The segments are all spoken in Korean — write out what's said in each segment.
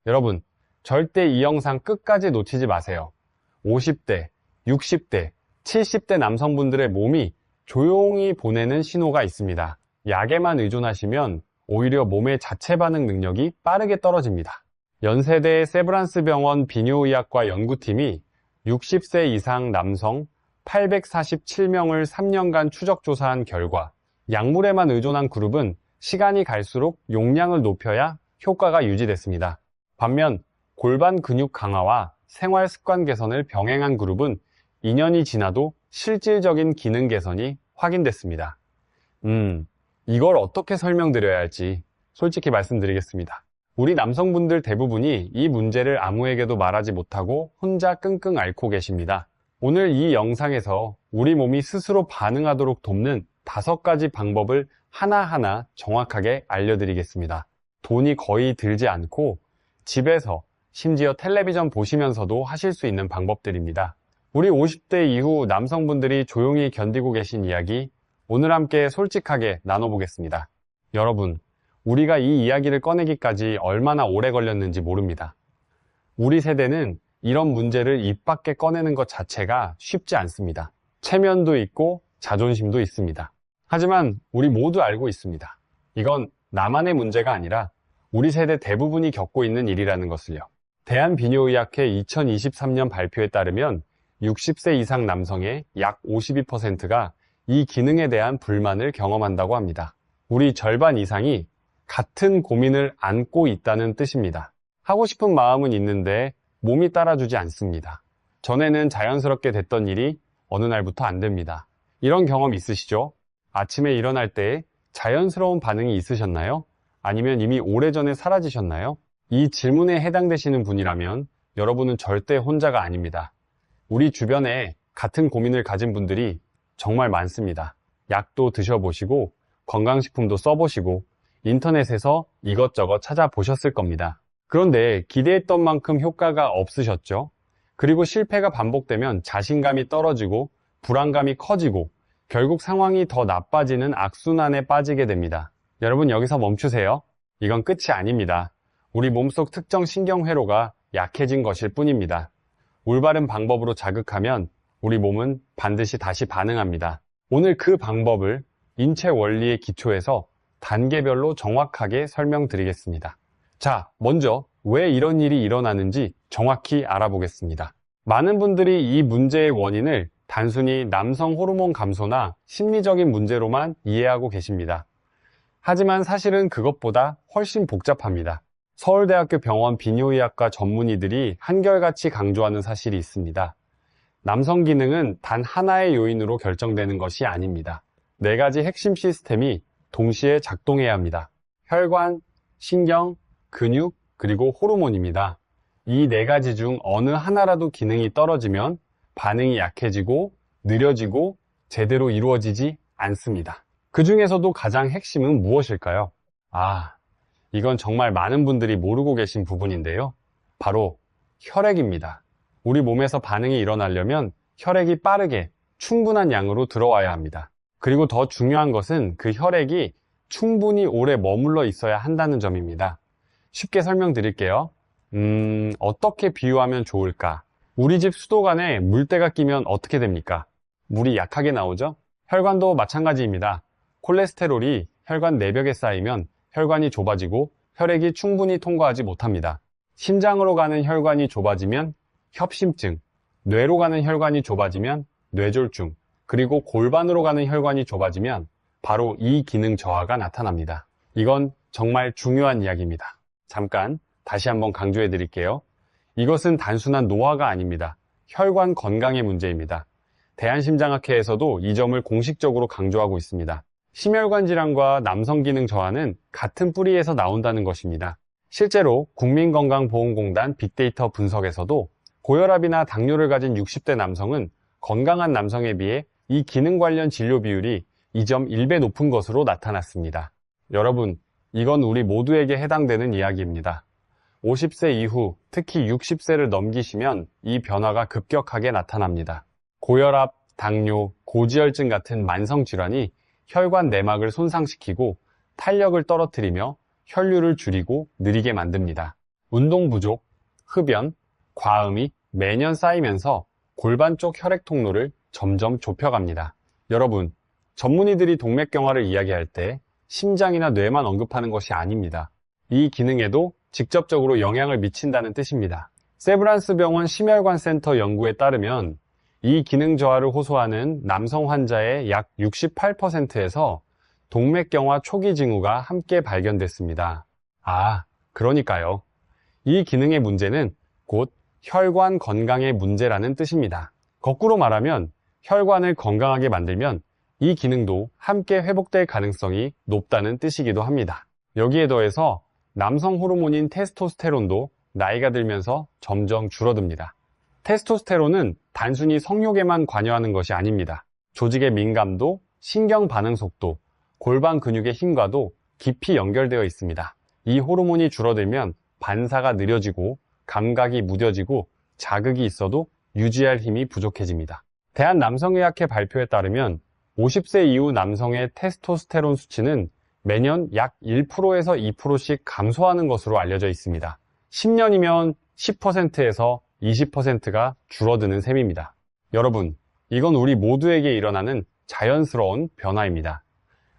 여러분, 절대 이 영상 끝까지 놓치지 마세요. 50대, 60대, 70대 남성분들의 몸이 조용히 보내는 신호가 있습니다. 약에만 의존하시면 오히려 몸의 자체 반응 능력이 빠르게 떨어집니다. 연세대 세브란스 병원 비뇨의학과 연구팀이 60세 이상 남성 847명을 3년간 추적 조사한 결과 약물에만 의존한 그룹은 시간이 갈수록 용량을 높여야 효과가 유지됐습니다. 반면 골반 근육 강화와 생활 습관 개선을 병행한 그룹은 2년이 지나도 실질적인 기능 개선이 확인됐습니다. 이걸 어떻게 설명드려야 할지 솔직히 말씀드리겠습니다. 우리 남성분들 대부분이 이 문제를 아무에게도 말하지 못하고 혼자 끙끙 앓고 계십니다. 오늘 이 영상에서 우리 몸이 스스로 반응하도록 돕는 5가지 방법을 하나하나 정확하게 알려드리겠습니다. 돈이 거의 들지 않고 집에서 심지어 텔레비전 보시면서도 하실 수 있는 방법들입니다. 우리 50대 이후 남성분들이 조용히 견디고 계신 이야기 오늘 함께 솔직하게 나눠보겠습니다. 여러분, 우리가 이 이야기를 꺼내기까지 얼마나 오래 걸렸는지 모릅니다. 우리 세대는 이런 문제를 입 밖에 꺼내는 것 자체가 쉽지 않습니다. 체면도 있고 자존심도 있습니다. 하지만 우리 모두 알고 있습니다. 이건 나만의 문제가 아니라 우리 세대 대부분이 겪고 있는 일이라는 것을요. 대한비뇨의학회 2023년 발표에 따르면 60세 이상 남성의 약 52%가 이 기능에 대한 불만을 경험한다고 합니다. 우리 절반 이상이 같은 고민을 안고 있다는 뜻입니다. 하고 싶은 마음은 있는데 몸이 따라주지 않습니다. 전에는 자연스럽게 됐던 일이 어느 날부터 안 됩니다. 이런 경험 있으시죠? 아침에 일어날 때 자연스러운 반응이 있으셨나요? 아니면 이미 오래전에 사라지셨나요? 이 질문에 해당되시는 분이라면 여러분은 절대 혼자가 아닙니다. 우리 주변에 같은 고민을 가진 분들이 정말 많습니다. 약도 드셔보시고 건강식품도 써보시고 인터넷에서 이것저것 찾아보셨을 겁니다. 그런데 기대했던 만큼 효과가 없으셨죠? 그리고 실패가 반복되면 자신감이 떨어지고 불안감이 커지고 결국 상황이 더 나빠지는 악순환에 빠지게 됩니다. 여러분 여기서 멈추세요. 이건 끝이 아닙니다. 우리 몸속 특정 신경회로가 약해진 것일 뿐입니다. 올바른 방법으로 자극하면 우리 몸은 반드시 다시 반응합니다. 오늘 그 방법을 인체 원리의 기초에서 단계별로 정확하게 설명드리겠습니다. 자, 먼저 왜 이런 일이 일어나는지 정확히 알아보겠습니다. 많은 분들이 이 문제의 원인을 단순히 남성 호르몬 감소나 심리적인 문제로만 이해하고 계십니다. 하지만 사실은 그것보다 훨씬 복잡합니다. 서울대학교 병원 비뇨의학과 전문의들이 한결같이 강조하는 사실이 있습니다. 남성 기능은 단 하나의 요인으로 결정되는 것이 아닙니다. 4가지 핵심 시스템이 동시에 작동해야 합니다. 혈관, 신경, 근육, 그리고 호르몬입니다. 이 4가지 중 어느 하나라도 기능이 떨어지면 반응이 약해지고 느려지고 제대로 이루어지지 않습니다. 그 중에서도 가장 핵심은 무엇일까요? 이건 정말 많은 분들이 모르고 계신 부분인데요. 바로 혈액입니다. 우리 몸에서 반응이 일어나려면 혈액이 빠르게 충분한 양으로 들어와야 합니다. 그리고 더 중요한 것은 그 혈액이 충분히 오래 머물러 있어야 한다는 점입니다. 쉽게 설명드릴게요. 어떻게 비유하면 좋을까? 우리 집 수도관에 물때가 끼면 어떻게 됩니까? 물이 약하게 나오죠? 혈관도 마찬가지입니다. 콜레스테롤이 혈관 내벽에 쌓이면 혈관이 좁아지고 혈액이 충분히 통과하지 못합니다. 심장으로 가는 혈관이 좁아지면 협심증, 뇌로 가는 혈관이 좁아지면 뇌졸중, 그리고 골반으로 가는 혈관이 좁아지면 바로 이 기능 저하가 나타납니다. 이건 정말 중요한 이야기입니다. 잠깐 다시 한번 강조해 드릴게요. 이것은 단순한 노화가 아닙니다. 혈관 건강의 문제입니다. 대한심장학회에서도 이 점을 공식적으로 강조하고 있습니다. 심혈관 질환과 남성 기능 저하는 같은 뿌리에서 나온다는 것입니다. 실제로 국민건강보험공단 빅데이터 분석에서도 고혈압이나 당뇨를 가진 60대 남성은 건강한 남성에 비해 이 기능 관련 진료 비율이 2.1배 높은 것으로 나타났습니다. 여러분, 이건 우리 모두에게 해당되는 이야기입니다. 50세 이후, 특히 60세를 넘기시면 이 변화가 급격하게 나타납니다. 고혈압, 당뇨, 고지혈증 같은 만성 질환이 혈관 내막을 손상시키고 탄력을 떨어뜨리며 혈류를 줄이고 느리게 만듭니다. 운동 부족, 흡연, 과음이 매년 쌓이면서 골반 쪽 혈액 통로를 점점 좁혀갑니다. 여러분, 전문의들이 동맥경화를 이야기할 때 심장이나 뇌만 언급하는 것이 아닙니다. 이 기능에도 직접적으로 영향을 미친다는 뜻입니다. 세브란스 병원 심혈관 센터 연구에 따르면 이 기능 저하를 호소하는 남성 환자의 약 68%에서 동맥경화 초기 징후가 함께 발견됐습니다. 그러니까요. 이 기능의 문제는 곧 혈관 건강의 문제라는 뜻입니다. 거꾸로 말하면 혈관을 건강하게 만들면 이 기능도 함께 회복될 가능성이 높다는 뜻이기도 합니다. 여기에 더해서 남성 호르몬인 테스토스테론도 나이가 들면서 점점 줄어듭니다. 테스토스테론은 단순히 성욕에만 관여하는 것이 아닙니다. 조직의 민감도, 신경 반응 속도, 골반 근육의 힘과도 깊이 연결되어 있습니다. 이 호르몬이 줄어들면 반사가 느려지고 감각이 무뎌지고 자극이 있어도 유지할 힘이 부족해집니다. 대한남성의학회 발표에 따르면 50세 이후 남성의 테스토스테론 수치는 매년 약 1%에서 2%씩 감소하는 것으로 알려져 있습니다. 10년이면 10%에서 20%가 줄어드는 셈입니다. 여러분, 이건 우리 모두에게 일어나는 자연스러운 변화입니다.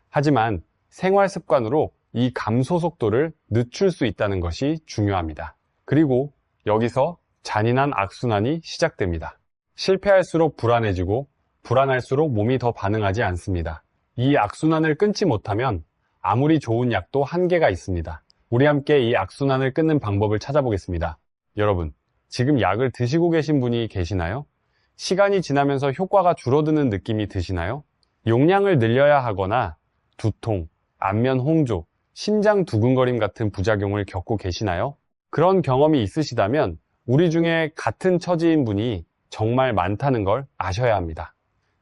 하지만 생활 습관으로 이 감소 속도를 늦출 수 있다는 것이 중요합니다. 그리고 여기서 잔인한 악순환이 시작됩니다. 실패할수록 불안해지고 불안할수록 몸이 더 반응하지 않습니다. 이 악순환을 끊지 못하면 아무리 좋은 약도 한계가 있습니다. 우리 함께 이 악순환을 끊는 방법을 찾아보겠습니다. 여러분, 지금 약을 드시고 계신 분이 계시나요? 시간이 지나면서 효과가 줄어드는 느낌이 드시나요? 용량을 늘려야 하거나 두통, 안면 홍조, 심장 두근거림 같은 부작용을 겪고 계시나요? 그런 경험이 있으시다면 우리 중에 같은 처지인 분이 정말 많다는 걸 아셔야 합니다.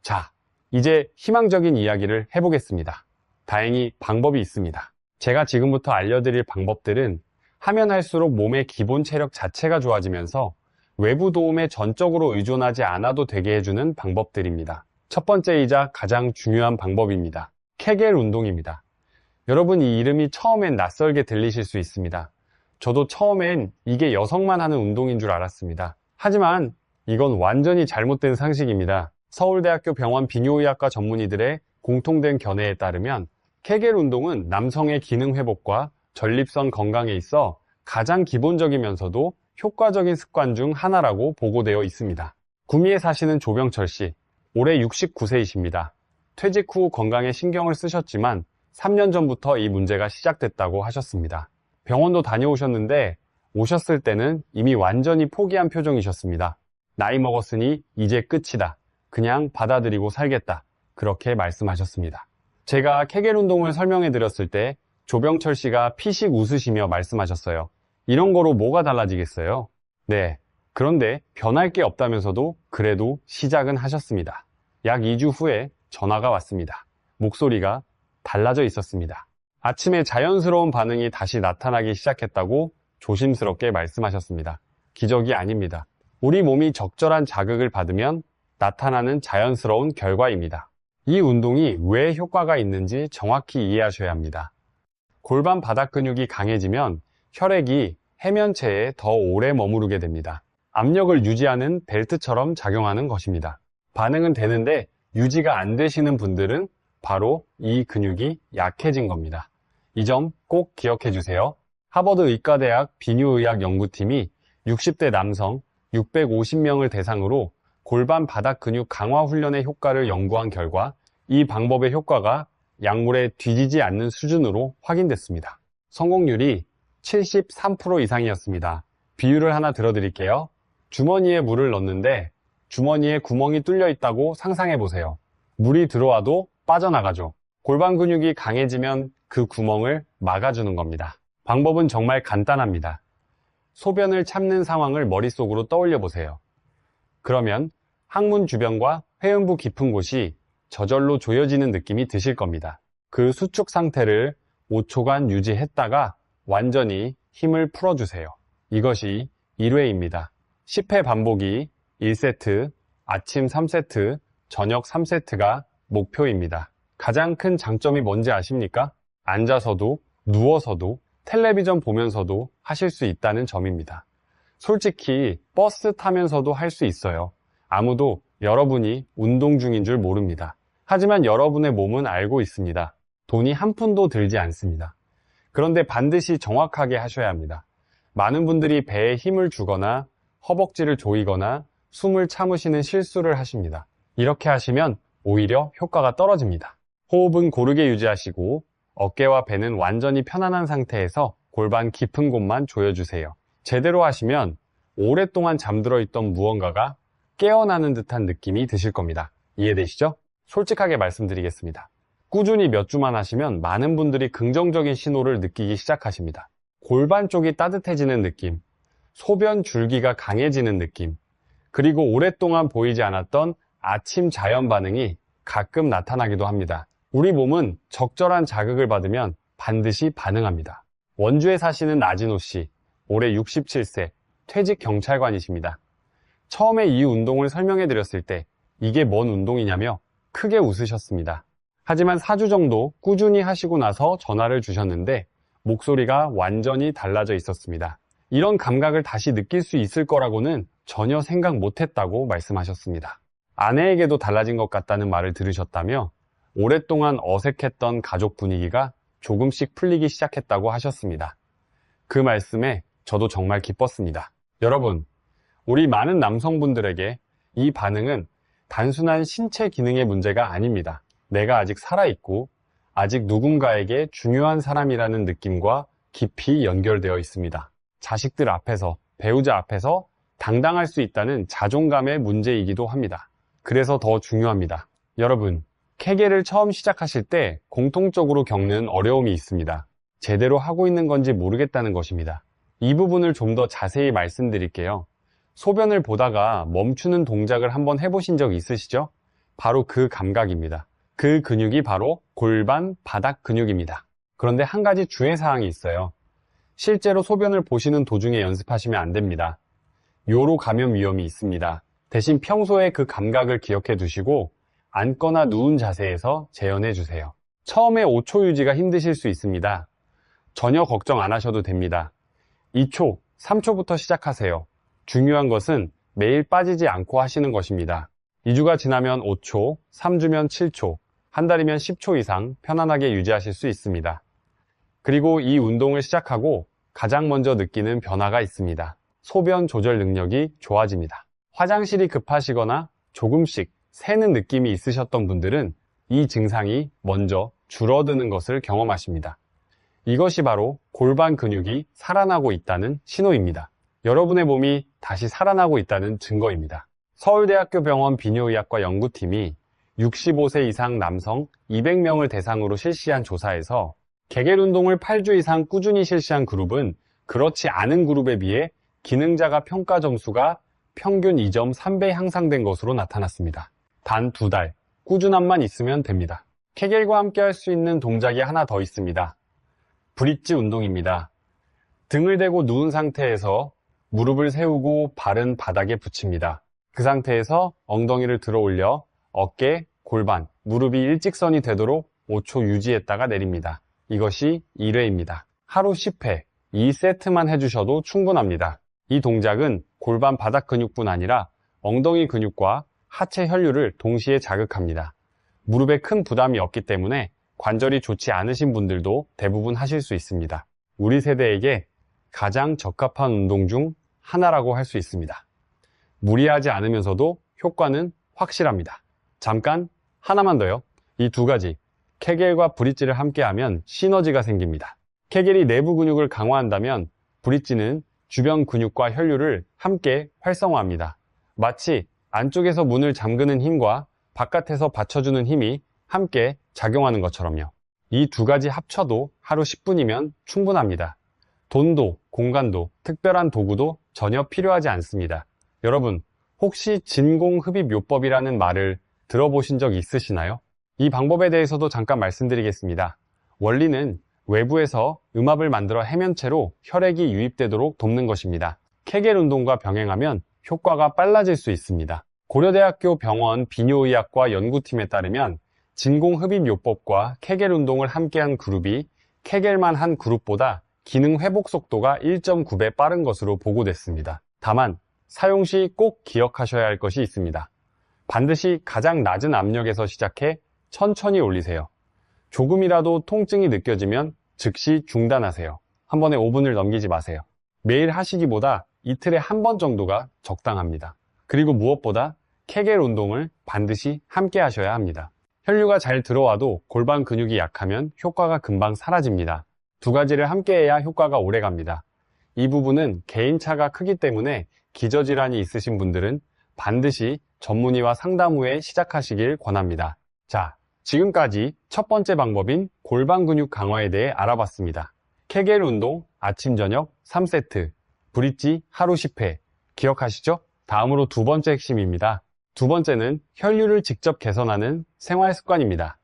자, 이제 희망적인 이야기를 해보겠습니다. 다행히 방법이 있습니다. 제가 지금부터 알려드릴 방법들은 하면 할수록 몸의 기본 체력 자체가 좋아지면서 외부 도움에 전적으로 의존하지 않아도 되게 해주는 방법들입니다. 첫 번째이자 가장 중요한 방법입니다. 케겔 운동입니다. 여러분, 이 이름이 처음엔 낯설게 들리실 수 있습니다. 저도 처음엔 이게 여성만 하는 운동인 줄 알았습니다. 하지만 이건 완전히 잘못된 상식입니다. 서울대학교 병원 비뇨의학과 전문의들의 공통된 견해에 따르면 케겔 운동은 남성의 기능 회복과 전립선 건강에 있어 가장 기본적이면서도 효과적인 습관 중 하나라고 보고되어 있습니다. 구미에 사시는 조병철 씨, 올해 69세이십니다. 퇴직 후 건강에 신경을 쓰셨지만 3년 전부터 이 문제가 시작됐다고 하셨습니다. 병원도 다녀오셨는데 오셨을 때는 이미 완전히 포기한 표정이셨습니다. 나이 먹었으니 이제 끝이다. 그냥 받아들이고 살겠다. 그렇게 말씀하셨습니다. 제가 케겔 운동을 설명해 드렸을 때 조병철 씨가 피식 웃으시며 말씀하셨어요. 이런 거로 뭐가 달라지겠어요? 네, 그런데 변할 게 없다면서도 그래도 시작은 하셨습니다. 약 2주 후에 전화가 왔습니다. 목소리가 달라져 있었습니다. 아침에 자연스러운 반응이 다시 나타나기 시작했다고 조심스럽게 말씀하셨습니다. 기적이 아닙니다. 우리 몸이 적절한 자극을 받으면 나타나는 자연스러운 결과입니다. 이 운동이 왜 효과가 있는지 정확히 이해하셔야 합니다. 골반 바닥 근육이 강해지면 혈액이 해면체에 더 오래 머무르게 됩니다. 압력을 유지하는 벨트처럼 작용하는 것입니다. 반응은 되는데 유지가 안 되시는 분들은 바로 이 근육이 약해진 겁니다. 이 점 꼭 기억해 주세요. 하버드 의과대학 비뇨의학 연구팀이 60대 남성 650명을 대상으로 골반 바닥 근육 강화 훈련의 효과를 연구한 결과 이 방법의 효과가 약물에 뒤지지 않는 수준으로 확인됐습니다. 성공률이 73% 이상이었습니다. 비율을 하나 들어드릴게요. 주머니에 물을 넣는데 주머니에 구멍이 뚫려 있다고 상상해 보세요. 물이 들어와도 빠져나가죠. 골반 근육이 강해지면 그 구멍을 막아주는 겁니다. 방법은 정말 간단합니다. 소변을 참는 상황을 머릿속으로 떠올려 보세요. 그러면 항문 주변과 회음부 깊은 곳이 저절로 조여지는 느낌이 드실 겁니다. 그 수축 상태를 5초간 유지했다가 완전히 힘을 풀어주세요. 이것이 1회입니다. 10회 반복이 1세트, 아침 3세트, 저녁 3세트가 목표입니다. 가장 큰 장점이 뭔지 아십니까? 앉아서도 누워서도 텔레비전 보면서도 하실 수 있다는 점입니다. 솔직히 버스 타면서도 할 수 있어요. 아무도 여러분이 운동 중인 줄 모릅니다. 하지만 여러분의 몸은 알고 있습니다. 돈이 한 푼도 들지 않습니다. 그런데 반드시 정확하게 하셔야 합니다. 많은 분들이 배에 힘을 주거나 허벅지를 조이거나 숨을 참으시는 실수를 하십니다. 이렇게 하시면 오히려 효과가 떨어집니다. 호흡은 고르게 유지하시고 어깨와 배는 완전히 편안한 상태에서 골반 깊은 곳만 조여주세요. 제대로 하시면 오랫동안 잠들어 있던 무언가가 깨어나는 듯한 느낌이 드실 겁니다. 이해되시죠? 솔직하게 말씀드리겠습니다. 꾸준히 몇 주만 하시면 많은 분들이 긍정적인 신호를 느끼기 시작하십니다. 골반 쪽이 따뜻해지는 느낌, 소변 줄기가 강해지는 느낌, 그리고 오랫동안 보이지 않았던 아침 자연 반응이 가끔 나타나기도 합니다. 우리 몸은 적절한 자극을 받으면 반드시 반응합니다. 원주에 사시는 나진호 씨, 올해 67세, 퇴직 경찰관이십니다. 처음에 이 운동을 설명해 드렸을 때 이게 뭔 운동이냐며 크게 웃으셨습니다. 하지만 4주 정도 꾸준히 하시고 나서 전화를 주셨는데 목소리가 완전히 달라져 있었습니다. 이런 감각을 다시 느낄 수 있을 거라고는 전혀 생각 못했다고 말씀하셨습니다. 아내에게도 달라진 것 같다는 말을 들으셨다며 오랫동안 어색했던 가족 분위기가 조금씩 풀리기 시작했다고 하셨습니다. 그 말씀에 저도 정말 기뻤습니다. 여러분, 우리 많은 남성분들에게 이 반응은 단순한 신체 기능의 문제가 아닙니다. 내가 아직 살아있고 아직 누군가에게 중요한 사람이라는 느낌과 깊이 연결되어 있습니다. 자식들 앞에서, 배우자 앞에서 당당할 수 있다는 자존감의 문제이기도 합니다. 그래서 더 중요합니다. 여러분, 케겔을 처음 시작하실 때 공통적으로 겪는 어려움이 있습니다. 제대로 하고 있는 건지 모르겠다는 것입니다. 이 부분을 좀 더 자세히 말씀드릴게요. 소변을 보다가 멈추는 동작을 한번 해보신 적 있으시죠? 바로 그 감각입니다. 그 근육이 바로 골반 바닥 근육입니다. 그런데 한 가지 주의사항이 있어요. 실제로 소변을 보시는 도중에 연습하시면 안 됩니다. 요로 감염 위험이 있습니다. 대신 평소에 그 감각을 기억해 두시고 앉거나 누운 자세에서 재현해 주세요. 처음에 5초 유지가 힘드실 수 있습니다. 전혀 걱정 안 하셔도 됩니다. 2초, 3초부터 시작하세요. 중요한 것은 매일 빠지지 않고 하시는 것입니다. 2주가 지나면 5초, 3주면 7초, 한 달이면 10초 이상 편안하게 유지하실 수 있습니다. 그리고 이 운동을 시작하고 가장 먼저 느끼는 변화가 있습니다. 소변 조절 능력이 좋아집니다. 화장실이 급하시거나 조금씩 새는 느낌이 있으셨던 분들은 이 증상이 먼저 줄어드는 것을 경험하십니다. 이것이 바로 골반 근육이 살아나고 있다는 신호입니다. 여러분의 몸이 다시 살아나고 있다는 증거입니다. 서울대학교 병원 비뇨의학과 연구팀이 65세 이상 남성 200명을 대상으로 실시한 조사에서 케겔 운동을 8주 이상 꾸준히 실시한 그룹은 그렇지 않은 그룹에 비해 기능자가 평가 점수가 평균 2.3배 향상된 것으로 나타났습니다. 단 2달, 꾸준함만 있으면 됩니다. 케겔과 함께 할 수 있는 동작이 하나 더 있습니다. 브릿지 운동입니다. 등을 대고 누운 상태에서 무릎을 세우고 발은 바닥에 붙입니다. 그 상태에서 엉덩이를 들어 올려 어깨, 골반, 무릎이 일직선이 되도록 5초 유지했다가 내립니다. 이것이 1회입니다. 하루 10회, 2세트만 해주셔도 충분합니다. 이 동작은 골반 바닥 근육뿐 아니라 엉덩이 근육과 하체 혈류를 동시에 자극합니다. 무릎에 큰 부담이 없기 때문에 관절이 좋지 않으신 분들도 대부분 하실 수 있습니다. 우리 세대에게 가장 적합한 운동 중 하나라고 할 수 있습니다. 무리하지 않으면서도 효과는 확실합니다. 잠깐 하나만 더요. 이 두 가지, 케겔과 브릿지를 함께하면 시너지가 생깁니다. 케겔이 내부 근육을 강화한다면 브릿지는 주변 근육과 혈류를 함께 활성화합니다. 마치 안쪽에서 문을 잠그는 힘과 바깥에서 받쳐주는 힘이 함께 작용하는 것처럼요. 이 두 가지 합쳐도 하루 10분이면 충분합니다. 돈도, 공간도, 특별한 도구도 전혀 필요하지 않습니다. 여러분, 혹시 진공흡입요법이라는 말을 들어보신 적 있으시나요? 이 방법에 대해서도 잠깐 말씀드리겠습니다. 원리는 외부에서 음압을 만들어 해면체로 혈액이 유입되도록 돕는 것입니다. 케겔 운동과 병행하면 효과가 빨라질 수 있습니다. 고려대학교 병원 비뇨의학과 연구팀에 따르면 진공흡입요법과 케겔 운동을 함께한 그룹이 케겔만 한 그룹보다 기능 회복 속도가 1.9배 빠른 것으로 보고됐습니다. 다만 사용 시 꼭 기억하셔야 할 것이 있습니다. 반드시 가장 낮은 압력에서 시작해 천천히 올리세요. 조금이라도 통증이 느껴지면 즉시 중단하세요. 한 번에 5분을 넘기지 마세요. 매일 하시기보다 이틀에 한 번 정도가 적당합니다. 그리고 무엇보다 케겔 운동을 반드시 함께 하셔야 합니다. 혈류가 잘 들어와도 골반 근육이 약하면 효과가 금방 사라집니다. 두 가지를 함께 해야 효과가 오래 갑니다. 이 부분은 개인차가 크기 때문에 기저질환이 있으신 분들은 반드시 전문의와 상담 후에 시작하시길 권합니다. 자, 지금까지 첫 번째 방법인 골반 근육 강화에 대해 알아봤습니다. 케겔 운동 아침 저녁 3세트, 브릿지 하루 10회 기억하시죠? 다음으로 두 번째 핵심입니다. 두 번째는 혈류를 직접 개선하는 생활 습관입니다.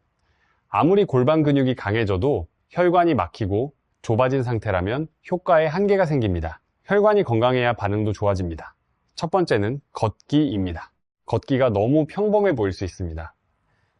아무리 골반 근육이 강해져도 혈관이 막히고 좁아진 상태라면 효과에 한계가 생깁니다. 혈관이 건강해야 반응도 좋아집니다. 첫 번째는 걷기입니다. 걷기가 너무 평범해 보일 수 있습니다.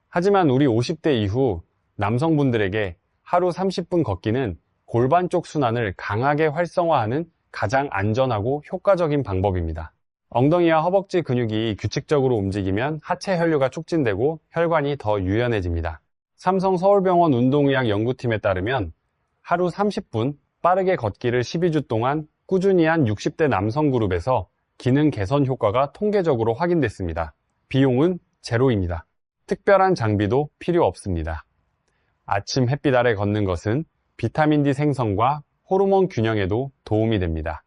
하지만 우리 50대 이후 남성분들에게 하루 30분 걷기는 골반 쪽 순환을 강하게 활성화하는 가장 안전하고 효과적인 방법입니다. 엉덩이와 허벅지 근육이 규칙적으로 움직이면 하체 혈류가 촉진되고 혈관이 더 유연해집니다. 삼성 서울병원 운동의학 연구팀에 따르면 하루 30분 빠르게 걷기를 12주 동안 꾸준히 한 60대 남성 그룹에서 기능 개선 효과가 통계적으로 확인됐습니다. 비용은 제로입니다. 특별한 장비도 필요 없습니다. 아침 햇빛 아래 걷는 것은 비타민 D 생성과 호르몬 균형에도 도움이 됩니다.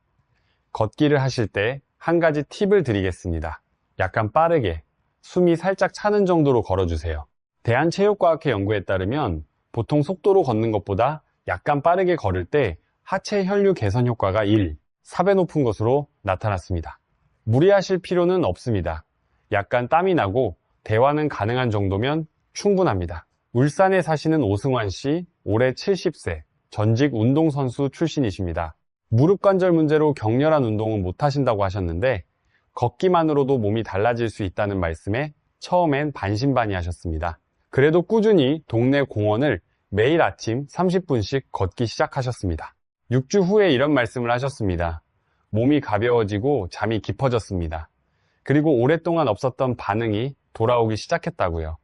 걷기를 하실 때 한 가지 팁을 드리겠습니다. 약간 빠르게, 숨이 살짝 차는 정도로 걸어주세요. 대한체육과학회 연구에 따르면 보통 속도로 걷는 것보다 약간 빠르게 걸을 때 하체 혈류 개선 효과가 4배 높은 것으로 나타났습니다. 무리하실 필요는 없습니다. 약간 땀이 나고 대화는 가능한 정도면 충분합니다. 울산에 사시는 오승환 씨, 올해 70세, 전직 운동선수 출신이십니다. 무릎 관절 문제로 격렬한 운동은 못 하신다고 하셨는데 걷기만으로도 몸이 달라질 수 있다는 말씀에 처음엔 반신반의 하셨습니다. 그래도 꾸준히 동네 공원을 매일 아침 30분씩 걷기 시작하셨습니다. 6주 후에 이런 말씀을 하셨습니다. 몸이 가벼워지고 잠이 깊어졌습니다. 그리고 오랫동안 없었던 반응이 돌아오기 시작했다고요.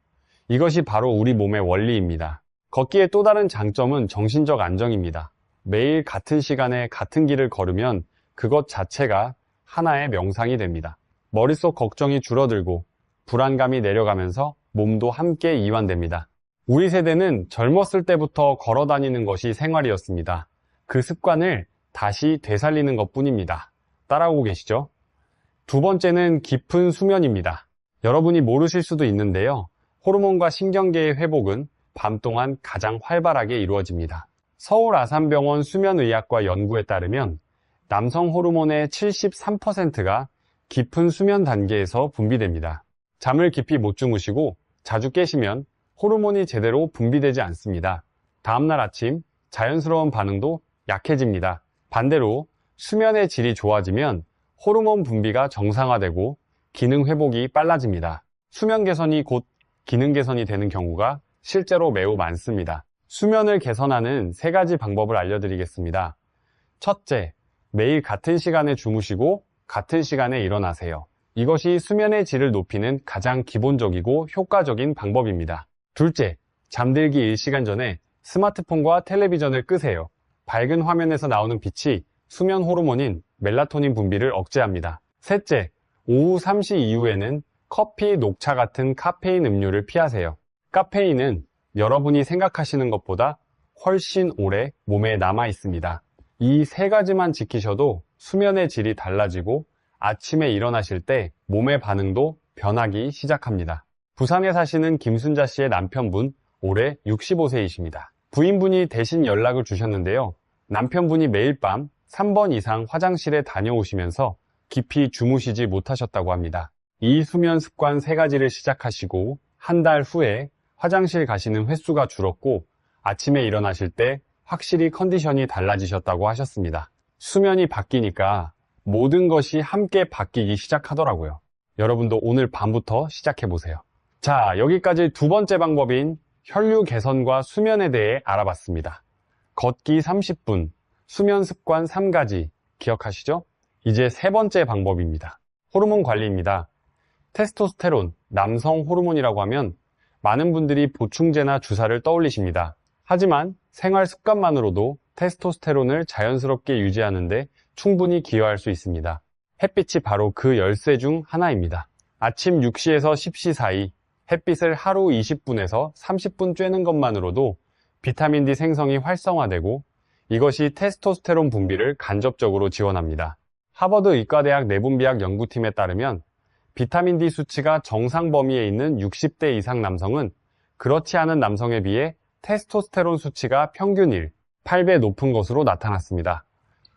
이것이 바로 우리 몸의 원리입니다. 걷기의 또 다른 장점은 정신적 안정입니다. 매일 같은 시간에 같은 길을 걸으면 그것 자체가 하나의 명상이 됩니다. 머릿속 걱정이 줄어들고 불안감이 내려가면서 몸도 함께 이완됩니다. 우리 세대는 젊었을 때부터 걸어 다니는 것이 생활이었습니다. 그 습관을 다시 되살리는 것뿐입니다. 따라오고 계시죠? 두 번째는 깊은 수면입니다. 여러분이 모르실 수도 있는데요. 호르몬과 신경계의 회복은 밤 동안 가장 활발하게 이루어집니다. 서울 아산병원 수면의학과 연구에 따르면 남성 호르몬의 73%가 깊은 수면 단계에서 분비됩니다. 잠을 깊이 못 주무시고 자주 깨시면 호르몬이 제대로 분비되지 않습니다. 다음날 아침 자연스러운 반응도 약해집니다. 반대로 수면의 질이 좋아지면 호르몬 분비가 정상화되고 기능 회복이 빨라집니다. 수면 개선이 곧 기능 개선이 되는 경우가 실제로 매우 많습니다. 수면을 개선하는 3가지 방법을 알려드리겠습니다. 첫째, 매일 같은 시간에 주무시고 같은 시간에 일어나세요. 이것이 수면의 질을 높이는 가장 기본적이고 효과적인 방법입니다. 둘째, 잠들기 1시간 전에 스마트폰과 텔레비전을 끄세요. 밝은 화면에서 나오는 빛이 수면 호르몬인 멜라토닌 분비를 억제합니다. 셋째, 오후 3시 이후에는 커피, 녹차 같은 카페인 음료를 피하세요. 카페인은 여러분이 생각하시는 것보다 훨씬 오래 몸에 남아 있습니다. 이 3가지만 지키셔도 수면의 질이 달라지고 아침에 일어나실 때 몸의 반응도 변하기 시작합니다. 부산에 사시는 김순자 씨의 남편분, 올해 65세이십니다. 부인분이 대신 연락을 주셨는데요. 남편분이 매일 밤 3번 이상 화장실에 다녀오시면서 깊이 주무시지 못하셨다고 합니다. 이 수면 습관 3가지를 시작하시고 한 달 후에 화장실 가시는 횟수가 줄었고 아침에 일어나실 때 확실히 컨디션이 달라지셨다고 하셨습니다. 수면이 바뀌니까 모든 것이 함께 바뀌기 시작하더라고요. 여러분도 오늘 밤부터 시작해보세요. 자, 여기까지 두 번째 방법인 혈류 개선과 수면에 대해 알아봤습니다. 걷기 30분, 수면 습관 3가지 기억하시죠? 이제 세 번째 방법입니다. 호르몬 관리입니다. 테스토스테론, 남성 호르몬이라고 하면 많은 분들이 보충제나 주사를 떠올리십니다. 하지만 생활 습관만으로도 테스토스테론을 자연스럽게 유지하는데 충분히 기여할 수 있습니다. 햇빛이 바로 그 열쇠 중 하나입니다. 아침 6시에서 10시 사이 햇빛을 하루 20분에서 30분 쬐는 것만으로도 비타민 D 생성이 활성화되고 이것이 테스토스테론 분비를 간접적으로 지원합니다. 하버드 의과대학 내분비학 연구팀에 따르면 비타민 D 수치가 정상 범위에 있는 60대 이상 남성은 그렇지 않은 남성에 비해 테스토스테론 수치가 평균 8배 높은 것으로 나타났습니다.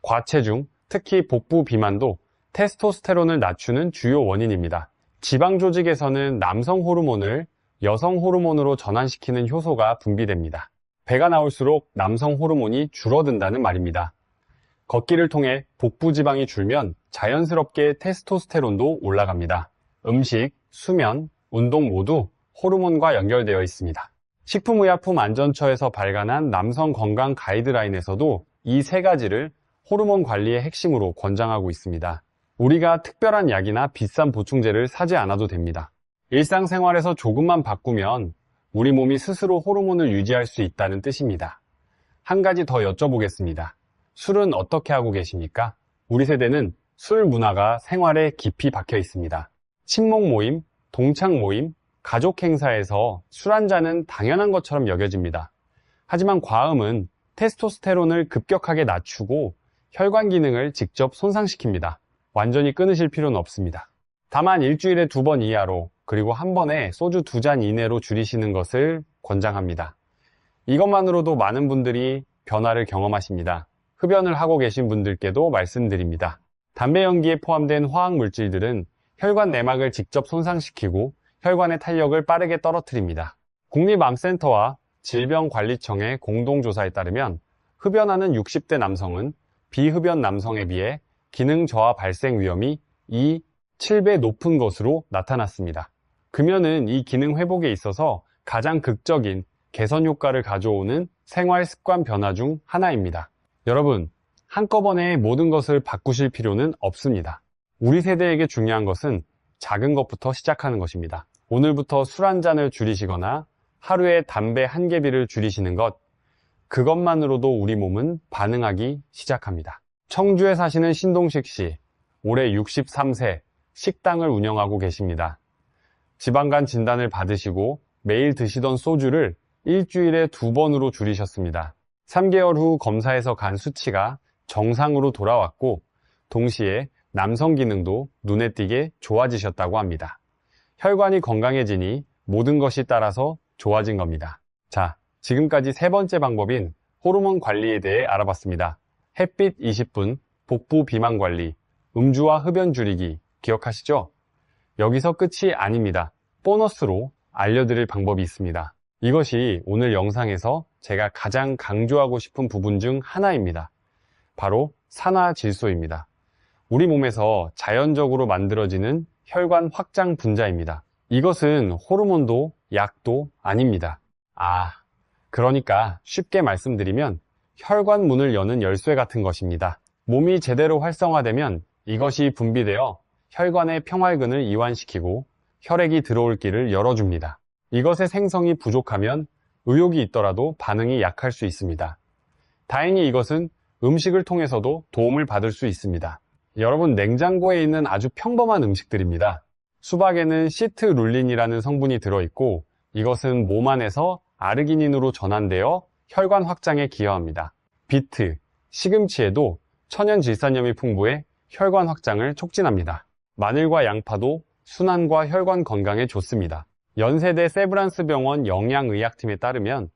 과체중, 특히 복부 비만도 테스토스테론을 낮추는 주요 원인입니다. 지방 조직에서는 남성 호르몬을 여성 호르몬으로 전환시키는 효소가 분비됩니다. 배가 나올수록 남성 호르몬이 줄어든다는 말입니다. 걷기를 통해 복부 지방이 줄면 자연스럽게 테스토스테론도 올라갑니다. 음식, 수면, 운동 모두 호르몬과 연결되어 있습니다. 식품의약품안전처에서 발간한 남성 건강 가이드라인에서도 이 세 가지를 호르몬 관리의 핵심으로 권장하고 있습니다. 우리가 특별한 약이나 비싼 보충제를 사지 않아도 됩니다. 일상생활에서 조금만 바꾸면 우리 몸이 스스로 호르몬을 유지할 수 있다는 뜻입니다. 한 가지 더 여쭤보겠습니다. 술은 어떻게 하고 계십니까? 우리 세대는 술 문화가 생활에 깊이 박혀 있습니다. 친목 모임, 동창 모임, 가족 행사에서 술 한 잔은 당연한 것처럼 여겨집니다. 하지만 과음은 테스토스테론을 급격하게 낮추고 혈관 기능을 직접 손상시킵니다. 완전히 끊으실 필요는 없습니다. 다만 일주일에 2번 이하로 그리고 한 번에 소주 2잔 이내로 줄이시는 것을 권장합니다. 이것만으로도 많은 분들이 변화를 경험하십니다. 흡연을 하고 계신 분들께도 말씀드립니다. 담배 연기에 포함된 화학 물질들은 혈관 내막을 직접 손상시키고 혈관의 탄력을 빠르게 떨어뜨립니다. 국립암센터와 질병관리청의 공동조사에 따르면 흡연하는 60대 남성은 비흡연 남성에 비해 기능 저하 발생 위험이 7배 높은 것으로 나타났습니다. 금연은 이 기능 회복에 있어서 가장 극적인 개선 효과를 가져오는 생활 습관 변화 중 하나입니다. 여러분, 한꺼번에 모든 것을 바꾸실 필요는 없습니다. 우리 세대에게 중요한 것은 작은 것부터 시작하는 것입니다. 오늘부터 술 한 잔을 줄이시거나 하루에 담배 한 개비를 줄이시는 것, 그것만으로도 우리 몸은 반응하기 시작합니다. 청주에 사시는 신동식 씨, 올해 63세, 식당을 운영하고 계십니다. 지방간 진단을 받으시고 매일 드시던 소주를 일주일에 2번으로 줄이셨습니다. 3개월 후 검사에서 간 수치가 정상으로 돌아왔고 동시에 남성 기능도 눈에 띄게 좋아지셨다고 합니다. 혈관이 건강해지니 모든 것이 따라서 좋아진 겁니다. 자, 지금까지 세 번째 방법인 호르몬 관리에 대해 알아봤습니다. 햇빛 20분, 복부 비만 관리, 음주와 흡연 줄이기 기억하시죠? 여기서 끝이 아닙니다. 보너스로 알려드릴 방법이 있습니다. 이것이 오늘 영상에서 제가 가장 강조하고 싶은 부분 중 하나입니다. 바로 산화질소입니다. 우리 몸에서 자연적으로 만들어지는 혈관 확장 분자입니다. 이것은 호르몬도 약도 아닙니다. 그러니까 쉽게 말씀드리면 혈관 문을 여는 열쇠 같은 것입니다. 몸이 제대로 활성화되면 이것이 분비되어 혈관의 평활근을 이완시키고 혈액이 들어올 길을 열어줍니다. 이것의 생성이 부족하면 의욕이 있더라도 반응이 약할 수 있습니다. 다행히 이것은 음식을 통해서도 도움을 받을 수 있습니다. 여러분, 냉장고에 있는 아주 평범한 음식들입니다. 수박에는 시트룰린이라는 성분이 들어있고 이것은 몸 안에서 아르기닌으로 전환되어 혈관 확장에 기여합니다. 비트, 시금치에도 천연질산염이 풍부해 혈관 확장을 촉진합니다. 마늘과 양파도 순환과 혈관 건강에 좋습니다. 연세대 세브란스 병원 영양의학팀에 따르면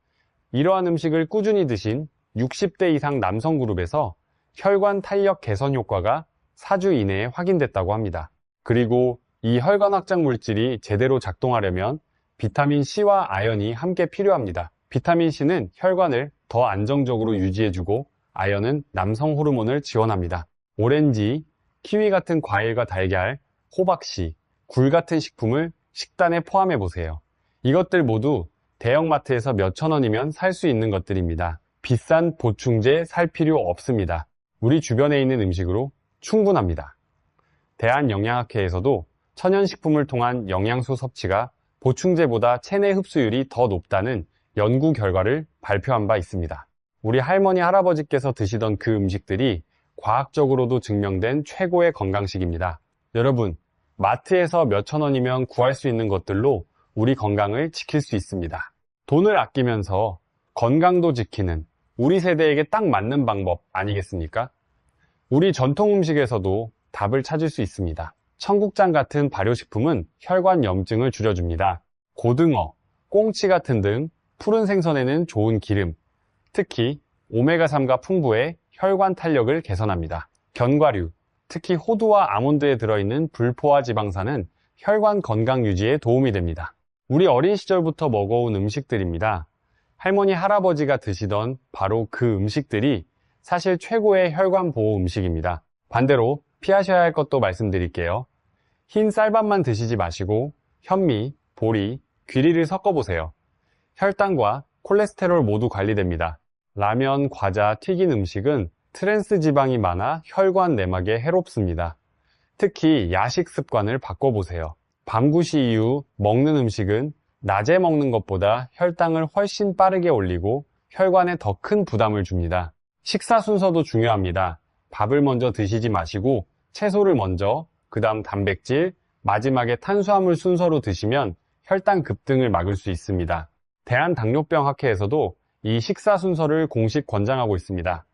이러한 음식을 꾸준히 드신 60대 이상 남성 그룹에서 혈관 탄력 개선 효과가 4주 이내에 확인됐다고 합니다. 그리고 이 혈관 확장 물질이 제대로 작동하려면 비타민C와 아연이 함께 필요합니다. 비타민C는 혈관을 더 안정적으로 유지해주고 아연은 남성 호르몬을 지원합니다. 오렌지, 키위 같은 과일과 달걀, 호박씨, 굴 같은 식품을 식단에 포함해 보세요. 이것들 모두 대형마트에서 몇천 원이면 살 수 있는 것들입니다. 비싼 보충제 살 필요 없습니다. 우리 주변에 있는 음식으로 충분합니다. 대한영양학회에서도 천연식품을 통한 영양소 섭취가 보충제보다 체내 흡수율이 더 높다는 연구 결과를 발표한 바 있습니다. 우리 할머니, 할아버지께서 드시던 그 음식들이 과학적으로도 증명된 최고의 건강식입니다. 여러분, 마트에서 몇천 원이면 구할 수 있는 것들로 우리 건강을 지킬 수 있습니다. 돈을 아끼면서 건강도 지키는 우리 세대에게 딱 맞는 방법 아니겠습니까? 우리 전통 음식에서도 답을 찾을 수 있습니다. 청국장 같은 발효식품은 혈관 염증을 줄여줍니다. 고등어, 꽁치 같은 등 푸른 생선에는 좋은 기름, 특히 오메가3가 풍부해 혈관 탄력을 개선합니다. 견과류, 특히 호두와 아몬드에 들어있는 불포화 지방산은 혈관 건강 유지에 도움이 됩니다. 우리 어린 시절부터 먹어온 음식들입니다. 할머니, 할아버지가 드시던 바로 그 음식들이 사실 최고의 혈관 보호 음식입니다. 반대로 피하셔야 할 것도 말씀드릴게요. 흰 쌀밥만 드시지 마시고 현미, 보리, 귀리를 섞어보세요. 혈당과 콜레스테롤 모두 관리됩니다. 라면, 과자, 튀긴 음식은 트랜스 지방이 많아 혈관 내막에 해롭습니다. 특히 야식 습관을 바꿔보세요. 밤9시 이후 먹는 음식은 낮에 먹는 것보다 혈당을 훨씬 빠르게 올리고 혈관에 더 큰 부담을 줍니다. 식사 순서도 중요합니다. 밥을 먼저 드시지 마시고 채소를 먼저, 그 다음 단백질, 마지막에 탄수화물 순서로 드시면 혈당 급등을 막을 수 있습니다. 대한당뇨병학회에서도 이 식사 순서를 공식 권장하고 있습니다.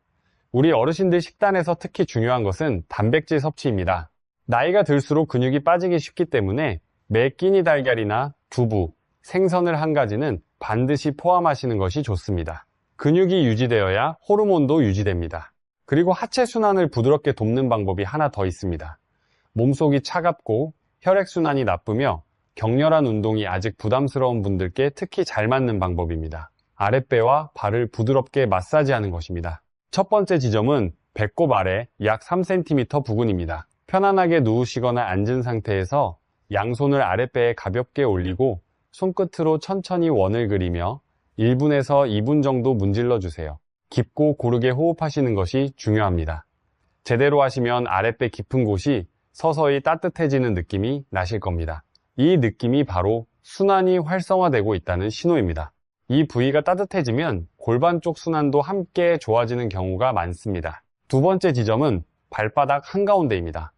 우리 어르신들 식단에서 특히 중요한 것은 단백질 섭취입니다. 나이가 들수록 근육이 빠지기 쉽기 때문에 매 끼니 달걀이나 두부, 생선을 한 가지는 반드시 포함하시는 것이 좋습니다. 근육이 유지되어야 호르몬도 유지됩니다. 그리고 하체 순환을 부드럽게 돕는 방법이 하나 더 있습니다. 몸속이 차갑고 혈액순환이 나쁘며 격렬한 운동이 아직 부담스러운 분들께 특히 잘 맞는 방법입니다. 아랫배와 발을 부드럽게 마사지하는 것입니다. 첫 번째 지점은 배꼽 아래 약 3cm 부근입니다. 편안하게 누우시거나 앉은 상태에서 양손을 아랫배에 가볍게 올리고 손끝으로 천천히 원을 그리며 1분에서 2분 정도 문질러 주세요. 깊고 고르게 호흡하시는 것이 중요합니다. 제대로 하시면 아랫배 깊은 곳이 서서히 따뜻해지는 느낌이 나실 겁니다. 이 느낌이 바로 순환이 활성화되고 있다는 신호입니다. 이 부위가 따뜻해지면 골반 쪽 순환도 함께 좋아지는 경우가 많습니다. 두 번째 지점은 발바닥 한가운데입니다.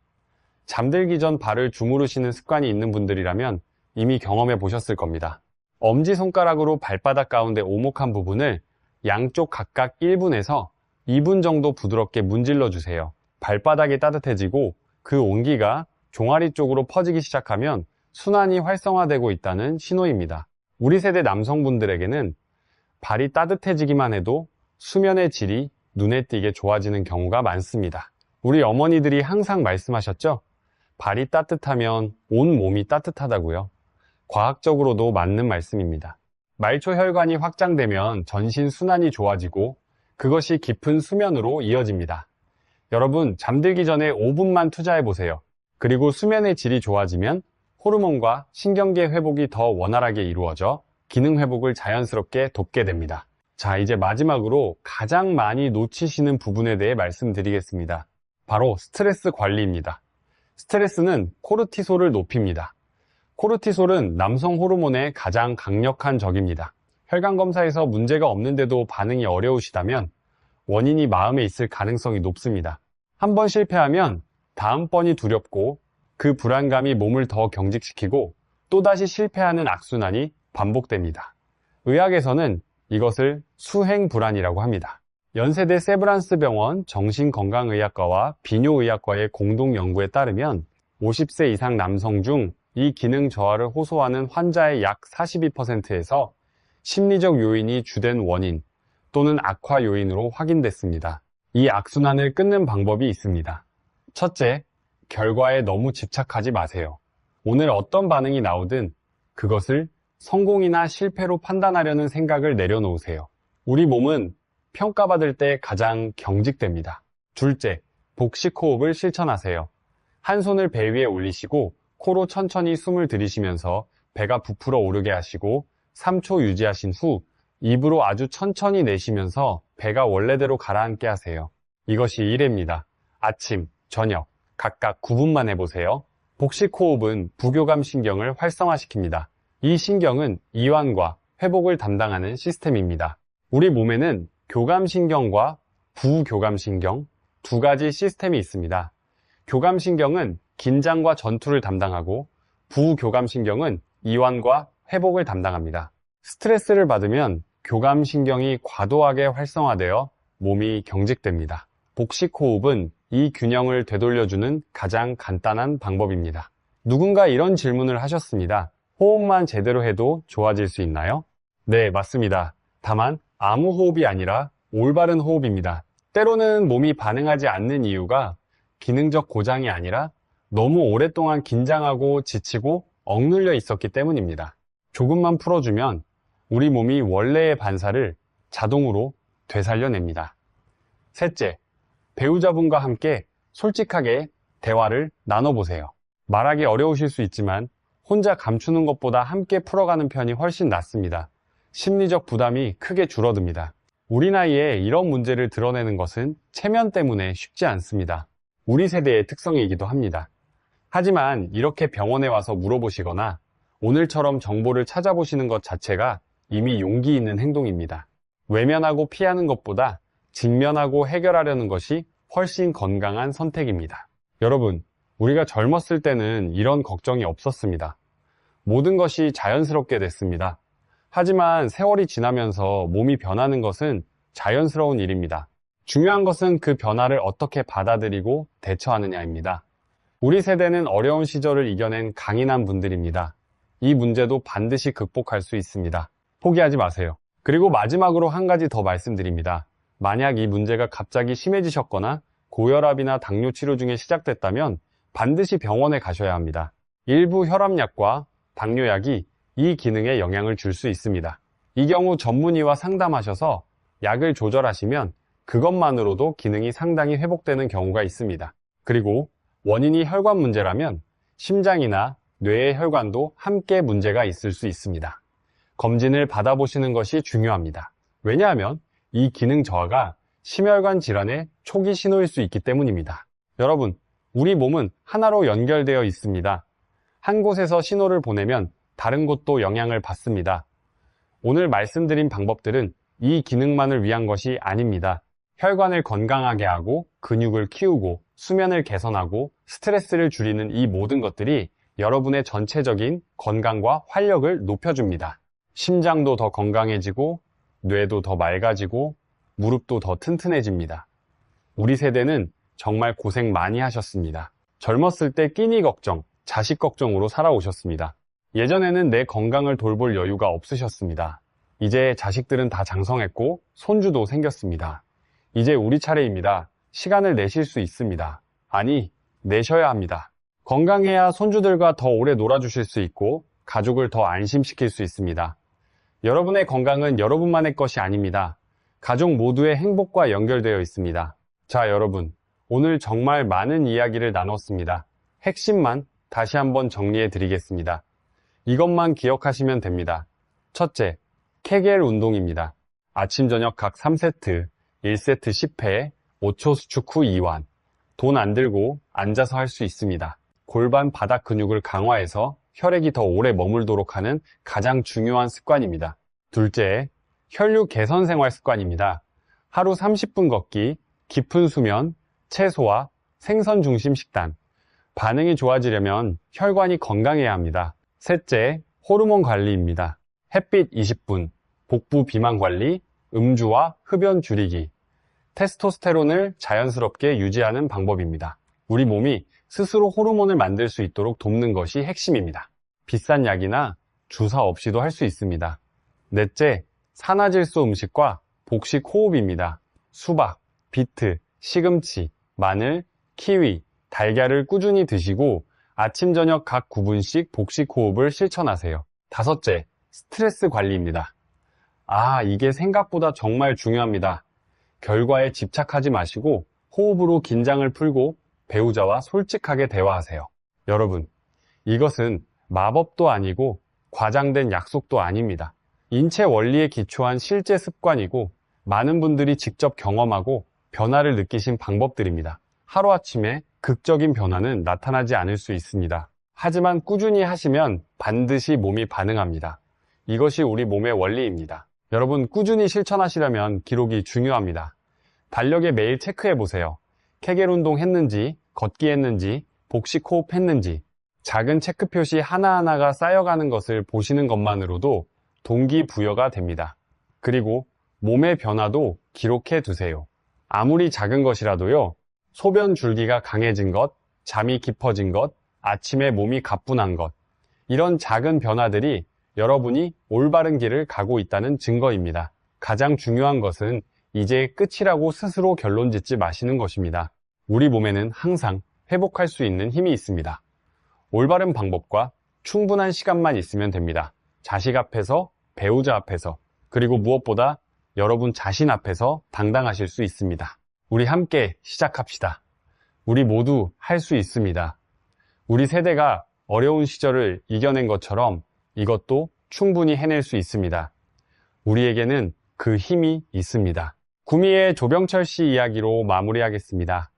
잠들기 전 발을 주무르시는 습관이 있는 분들이라면 이미 경험해 보셨을 겁니다. 엄지손가락으로 발바닥 가운데 오목한 부분을 양쪽 각각 1분에서 2분 정도 부드럽게 문질러 주세요. 발바닥이 따뜻해지고 그 온기가 종아리 쪽으로 퍼지기 시작하면 순환이 활성화되고 있다는 신호입니다. 우리 세대 남성분들에게는 발이 따뜻해지기만 해도 수면의 질이 눈에 띄게 좋아지는 경우가 많습니다. 우리 어머니들이 항상 말씀하셨죠? 발이 따뜻하면 온 몸이 따뜻하다고요. 과학적으로도 맞는 말씀입니다. 말초 혈관이 확장되면 전신 순환이 좋아지고 그것이 깊은 수면으로 이어집니다. 여러분, 잠들기 전에 5분만 투자해보세요. 그리고 수면의 질이 좋아지면 호르몬과 신경계 회복이 더 원활하게 이루어져 기능 회복을 자연스럽게 돕게 됩니다. 자, 이제 마지막으로 가장 많이 놓치시는 부분에 대해 말씀드리겠습니다. 바로 스트레스 관리입니다. 스트레스는 코르티솔을 높입니다. 코르티솔은 남성 호르몬의 가장 강력한 적입니다. 혈관 검사에서 문제가 없는데도 반응이 어려우시다면 원인이 마음에 있을 가능성이 높습니다. 한번 실패하면 다음번이 두렵고 그 불안감이 몸을 더 경직시키고 또다시 실패하는 악순환이 반복됩니다. 의학에서는 이것을 수행불안이라고 합니다. 연세대 세브란스 병원 정신건강의학과와 비뇨의학과의 공동 연구에 따르면 50세 이상 남성 중 이 기능 저하를 호소하는 환자의 약 42%에서 심리적 요인이 주된 원인 또는 악화 요인으로 확인됐습니다. 이 악순환을 끊는 방법이 있습니다. 첫째, 결과에 너무 집착하지 마세요. 오늘 어떤 반응이 나오든 그것을 성공이나 실패로 판단하려는 생각을 내려놓으세요. 우리 몸은 평가받을 때 가장 경직됩니다. 둘째, 복식 호흡을 실천하세요. 한 손을 배 위에 올리시고 코로 천천히 숨을 들이쉬면서 배가 부풀어 오르게 하시고 3초 유지하신 후 입으로 아주 천천히 내쉬면서 배가 원래대로 가라앉게 하세요. 이것이 1회입니다. 아침, 저녁 각각 9분만 해보세요. 복식호흡은 부교감 신경을 활성화시킵니다. 이 신경은 이완과 회복을 담당하는 시스템입니다. 우리 몸에는 교감신경과 부교감신경 두 가지 시스템이 있습니다. 교감신경은 긴장과 전투를 담당하고 부교감신경은 이완과 회복을 담당합니다. 스트레스를 받으면 교감신경이 과도하게 활성화되어 몸이 경직됩니다. 복식호흡은 이 균형을 되돌려주는 가장 간단한 방법입니다. 누군가 이런 질문을 하셨습니다. 호흡만 제대로 해도 좋아질 수 있나요? 네, 맞습니다. 다만 아무 호흡이 아니라 올바른 호흡입니다. 때로는 몸이 반응하지 않는 이유가 기능적 고장이 아니라 너무 오랫동안 긴장하고 지치고 억눌려 있었기 때문입니다. 조금만 풀어주면 우리 몸이 원래의 반사를 자동으로 되살려냅니다. 셋째, 배우자분과 함께 솔직하게 대화를 나눠보세요. 말하기 어려우실 수 있지만 혼자 감추는 것보다 함께 풀어가는 편이 훨씬 낫습니다. 심리적 부담이 크게 줄어듭니다. 우리 나이에 이런 문제를 드러내는 것은 체면 때문에 쉽지 않습니다. 우리 세대의 특성이기도 합니다. 하지만 이렇게 병원에 와서 물어보시거나 오늘처럼 정보를 찾아보시는 것 자체가 이미 용기 있는 행동입니다. 외면하고 피하는 것보다 직면하고 해결하려는 것이 훨씬 건강한 선택입니다. 여러분, 우리가 젊었을 때는 이런 걱정이 없었습니다. 모든 것이 자연스럽게 됐습니다. 하지만 세월이 지나면서 몸이 변하는 것은 자연스러운 일입니다. 중요한 것은 그 변화를 어떻게 받아들이고 대처하느냐입니다. 우리 세대는 어려운 시절을 이겨낸 강인한 분들입니다. 이 문제도 반드시 극복할 수 있습니다. 포기하지 마세요. 그리고 마지막으로 한 가지 더 말씀드립니다. 만약 이 문제가 갑자기 심해지셨거나 고혈압이나 당뇨 치료 중에 시작됐다면 반드시 병원에 가셔야 합니다. 일부 혈압약과 당뇨약이 이 기능에 영향을 줄 수 있습니다. 이 경우 전문의와 상담하셔서 약을 조절하시면 그것만으로도 기능이 상당히 회복되는 경우가 있습니다. 그리고 원인이 혈관 문제라면 심장이나 뇌의 혈관도 함께 문제가 있을 수 있습니다. 검진을 받아보시는 것이 중요합니다. 왜냐하면 이 기능 저하가 심혈관 질환의 초기 신호일 수 있기 때문입니다. 여러분, 우리 몸은 하나로 연결되어 있습니다. 한 곳에서 신호를 보내면 다른 곳도 영향을 받습니다. 오늘 말씀드린 방법들은 이 기능만을 위한 것이 아닙니다. 혈관을 건강하게 하고 근육을 키우고 수면을 개선하고 스트레스를 줄이는 이 모든 것들이 여러분의 전체적인 건강과 활력을 높여줍니다. 심장도 더 건강해지고 뇌도 더 맑아지고 무릎도 더 튼튼해집니다. 우리 세대는 정말 고생 많이 하셨습니다. 젊었을 때 끼니 걱정, 자식 걱정으로 살아오셨습니다. 예전에는 내 건강을 돌볼 여유가 없으셨습니다. 이제 자식들은 다 장성했고 손주도 생겼습니다. 이제 우리 차례입니다. 시간을 내실 수 있습니다. 아니, 내셔야 합니다. 건강해야 손주들과 더 오래 놀아주실 수 있고 가족을 더 안심시킬 수 있습니다. 여러분의 건강은 여러분만의 것이 아닙니다. 가족 모두의 행복과 연결되어 있습니다. 자, 여러분, 오늘 정말 많은 이야기를 나눴습니다. 핵심만 다시 한번 정리해 드리겠습니다. 이것만 기억하시면 됩니다. 첫째, 케겔 운동입니다. 아침 저녁 각 3세트, 1세트 10회, 5초 수축 후 2완. 돈 안 들고 앉아서 할 수 있습니다. 골반 바닥 근육을 강화해서 혈액이 더 오래 머물도록 하는 가장 중요한 습관입니다. 둘째, 혈류 개선 생활 습관입니다. 하루 30분 걷기, 깊은 수면, 채소와 생선 중심 식단. 반응이 좋아지려면 혈관이 건강해야 합니다. 셋째, 호르몬 관리입니다. 햇빛 20분, 복부 비만 관리, 음주와 흡연 줄이기. 테스토스테론을 자연스럽게 유지하는 방법입니다. 우리 몸이 스스로 호르몬을 만들 수 있도록 돕는 것이 핵심입니다. 비싼 약이나 주사 없이도 할 수 있습니다. 넷째, 산화질소 음식과 복식 호흡입니다. 수박, 비트, 시금치, 마늘, 키위, 달걀을 꾸준히 드시고 아침 저녁 각 9분씩 복식 호흡을 실천하세요. 다섯째, 스트레스 관리입니다. 이게 생각보다 정말 중요합니다. 결과에 집착하지 마시고 호흡으로 긴장을 풀고 배우자와 솔직하게 대화하세요. 여러분, 이것은 마법도 아니고 과장된 약속도 아닙니다. 인체 원리에 기초한 실제 습관이고 많은 분들이 직접 경험하고 변화를 느끼신 방법들입니다. 하루아침에 극적인 변화는 나타나지 않을 수 있습니다. 하지만 꾸준히 하시면 반드시 몸이 반응합니다. 이것이 우리 몸의 원리입니다. 여러분, 꾸준히 실천하시려면 기록이 중요합니다. 달력에 매일 체크해 보세요. 케겔 운동 했는지, 걷기 했는지, 복식 호흡 했는지. 작은 체크 표시 하나하나가 쌓여가는 것을 보시는 것만으로도 동기부여가 됩니다. 그리고 몸의 변화도 기록해 두세요. 아무리 작은 것이라도요, 소변 줄기가 강해진 것, 잠이 깊어진 것, 아침에 몸이 가뿐한 것, 이런 작은 변화들이 여러분이 올바른 길을 가고 있다는 증거입니다. 가장 중요한 것은 이제 끝이라고 스스로 결론 짓지 마시는 것입니다. 우리 몸에는 항상 회복할 수 있는 힘이 있습니다. 올바른 방법과 충분한 시간만 있으면 됩니다. 자식 앞에서, 배우자 앞에서, 그리고 무엇보다 여러분 자신 앞에서 당당하실 수 있습니다. 우리 함께 시작합시다. 우리 모두 할 수 있습니다. 우리 세대가 어려운 시절을 이겨낸 것처럼 이것도 충분히 해낼 수 있습니다. 우리에게는 그 힘이 있습니다. 구미의 조병철 씨 이야기로 마무리하겠습니다.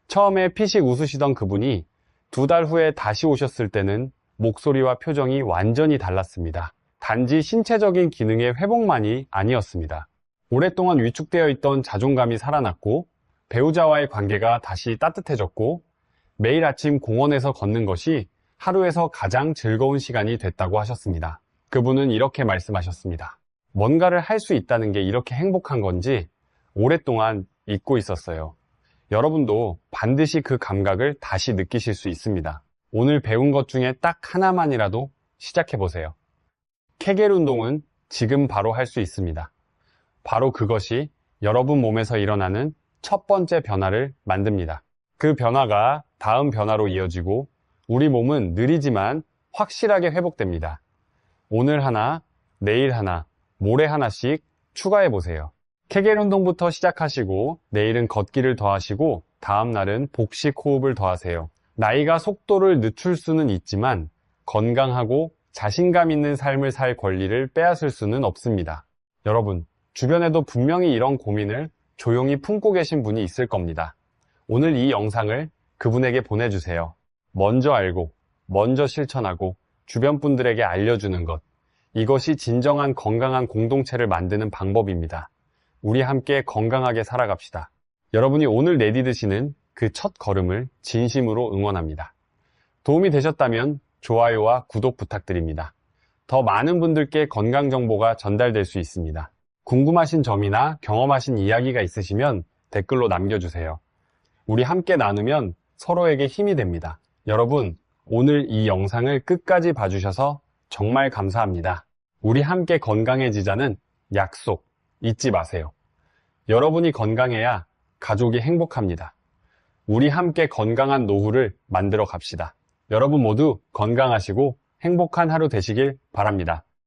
처음에 피식 웃으시던 그분이 2달 후에 다시 오셨을 때는 목소리와 표정이 완전히 달랐습니다. 단지 신체적인 기능의 회복만이 아니었습니다. 오랫동안 위축되어 있던 자존감이 살아났고 배우자와의 관계가 다시 따뜻해졌고 매일 아침 공원에서 걷는 것이 하루에서 가장 즐거운 시간이 됐다고 하셨습니다. 그분은 이렇게 말씀하셨습니다. 뭔가를 할 수 있다는 게 이렇게 행복한 건지 오랫동안 잊고 있었어요. 여러분도 반드시 그 감각을 다시 느끼실 수 있습니다. 오늘 배운 것 중에 딱 하나만이라도 시작해보세요. 케겔 운동은 지금 바로 할 수 있습니다. 바로 그것이 여러분 몸에서 일어나는 첫 번째 변화를 만듭니다. 그 변화가 다음 변화로 이어지고 우리 몸은 느리지만 확실하게 회복됩니다. 오늘 하나, 내일 하나, 모레 하나씩 추가해보세요. 케겔 운동부터 시작하시고 내일은 걷기를 더하시고 다음 날은 복식 호흡을 더하세요. 나이가 속도를 늦출 수는 있지만 건강하고 자신감 있는 삶을 살 권리를 빼앗을 수는 없습니다. 여러분, 주변에도 분명히 이런 고민을 조용히 품고 계신 분이 있을 겁니다. 오늘 이 영상을 그분에게 보내주세요. 먼저 알고, 먼저 실천하고 주변 분들에게 알려주는 것. 이것이 진정한 건강한 공동체를 만드는 방법입니다. 우리 함께 건강하게 살아갑시다. 여러분이 오늘 내디드시는 그 첫 걸음을 진심으로 응원합니다. 도움이 되셨다면 좋아요와 구독 부탁드립니다. 더 많은 분들께 건강 정보가 전달될 수 있습니다. 궁금하신 점이나 경험하신 이야기가 있으시면 댓글로 남겨주세요. 우리 함께 나누면 서로에게 힘이 됩니다. 여러분, 오늘 이 영상을 끝까지 봐주셔서 정말 감사합니다. 우리 함께 건강해지자는 약속 잊지 마세요. 여러분이 건강해야 가족이 행복합니다. 우리 함께 건강한 노후를 만들어 갑시다. 여러분 모두 건강하시고 행복한 하루 되시길 바랍니다.